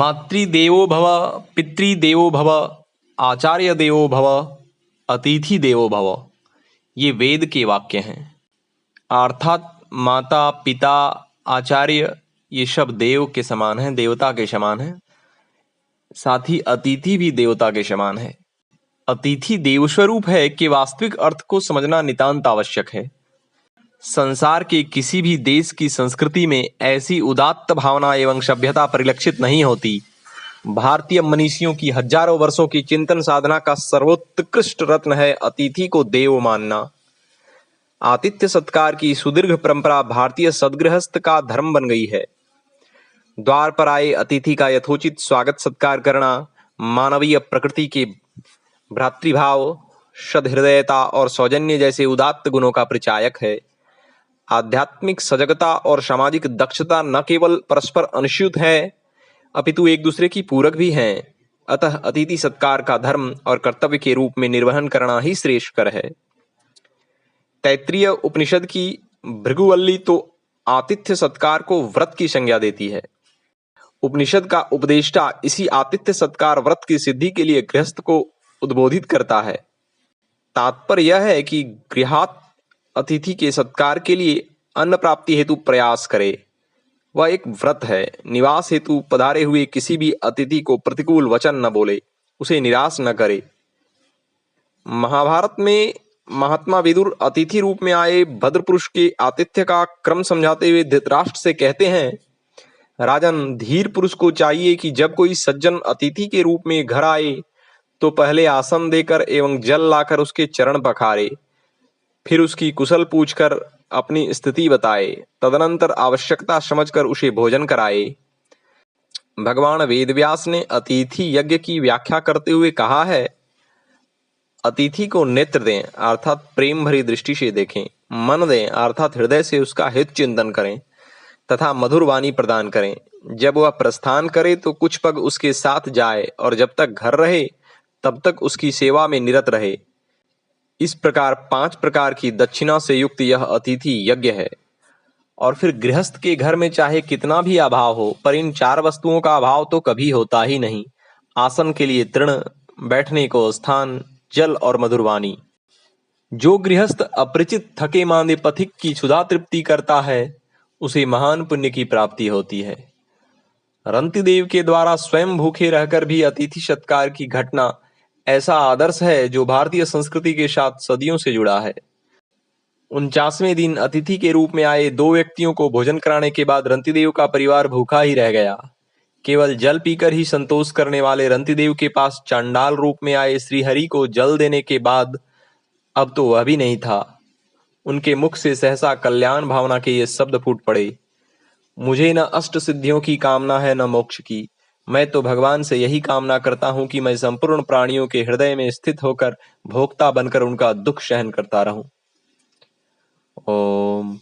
मातृदेवो भव, पितृदेवो भव, आचार्य देवो भव, अतिथि देवो भव। ये वेद के वाक्य हैं। अर्थात माता पिता आचार्य ये सब देव के समान हैं, देवता के समान हैं। साथ ही अतिथि भी देवता के समान है। अतिथि देवस्वरूप है कि वास्तविक अर्थ को समझना नितांत आवश्यक है। संसार के किसी भी देश की संस्कृति में ऐसी उदात्त भावना एवं सभ्यता परिलक्षित नहीं होती। भारतीय मनीषियों की हजारों वर्षों की चिंतन साधना का सर्वोत्कृष्ट रत्न है अतिथि को देव मानना। आतिथ्य सत्कार की सुदीर्घ परंपरा भारतीय सद्गृहस्थ का धर्म बन गई है। द्वार पर आए अतिथि का यथोचित स्वागत सत्कार करना मानवीय प्रकृति के भ्रातृभाव, सद्हृदयता और सौजन्य जैसे उदात्त गुणों का परिचायक है। आध्यात्मिक सजगता और सामाजिक दक्षता न केवल परस्पर अनुस्यूत है अपितु एक दूसरे की पूरक भी हैं। अतः अतिथि सत्कार का धर्म और कर्तव्य के रूप में निर्वहन करना ही श्रेष्ठकर है। तैत्तिरीय उपनिषद की भृगुवल्ली तो आतिथ्य सत्कार को व्रत की संज्ञा देती है। उपनिषद का उपदेष्टा इसी आतिथ्य सत्कार व्रत की सिद्धि के लिए गृहस्थ को उद्बोधित करता है। तात्पर्य यह है कि गृहात अतिथि के सत्कार के लिए अन्न प्राप्ति हेतु प्रयास करे। वह एक व्रत है। निवास हेतु पधारे हुए किसी भी अतिथि को प्रतिकूल वचन न बोले, उसे निराश न करे। महाभारत में महात्मा विदुर अतिथि रूप में आए भद्र पुरुष के आतिथ्य का क्रम समझाते हुए धृतराष्ट्र से कहते हैं, राजन, धीर पुरुष को चाहिए कि जब कोई सज्जन अतिथि के रूप में घर आए तो पहले आसन देकर एवं जल लाकर उसके चरण पखारे, फिर उसकी कुशल पूछकर अपनी स्थिति बताए, तदनंतर आवश्यकता समझकर उसे भोजन कराए। भगवान वेदव्यास ने अतिथि यज्ञ की व्याख्या करते हुए कहा है, अतिथि को नेत्र दें अर्थात प्रेम भरी दृष्टि से देखें, मन दें अर्थात हृदय से उसका हित चिंतन करें तथा मधुर वाणी प्रदान करें। जब वह प्रस्थान करे तो कुछ पग उसके साथ जाए और जब तक घर रहे तब तक उसकी सेवा में निरत रहे। इस प्रकार 5 प्रकार की दक्षिणा से युक्त यह अतिथि यज्ञ है। और फिर गृहस्थ के घर में चाहे कितना भी अभाव हो, पर इन 4 वस्तुओं का अभाव तो कभी होता ही नहीं। आसन के लिए तृण, बैठने को स्थान, जल और मधुर वाणी। जो गृहस्थ अपरिचित थके मांदे पथिक की क्षुधा तृप्ति करता है उसे महान पुण्य की प्राप्ति होती है। रंतिदेव के द्वारा स्वयं भूखे रहकर भी अतिथि सत्कार की घटना ऐसा आदर्श है जो भारतीय संस्कृति के साथ सदियों से जुड़ा है। 49वें दिन अतिथि के रूप में आए 2 व्यक्तियों को भोजन कराने के बाद रंतिदेव का परिवार भूखा ही रह गया। केवल जल पीकर ही संतोष करने वाले रंतिदेव के पास चांडाल रूप में आए श्रीहरि को जल देने के बाद अब तो वह भी नहीं था। उनके मुख से सहसा कल्याण भावना के ये शब्द फूट पड़े, मुझे न अष्ट सिद्धियों की कामना है न मोक्ष की। मैं तो भगवान से यही कामना करता हूं कि मैं संपूर्ण प्राणियों के हृदय में स्थित होकर भोक्ता बनकर उनका दुख सहन करता रहूं। ओम।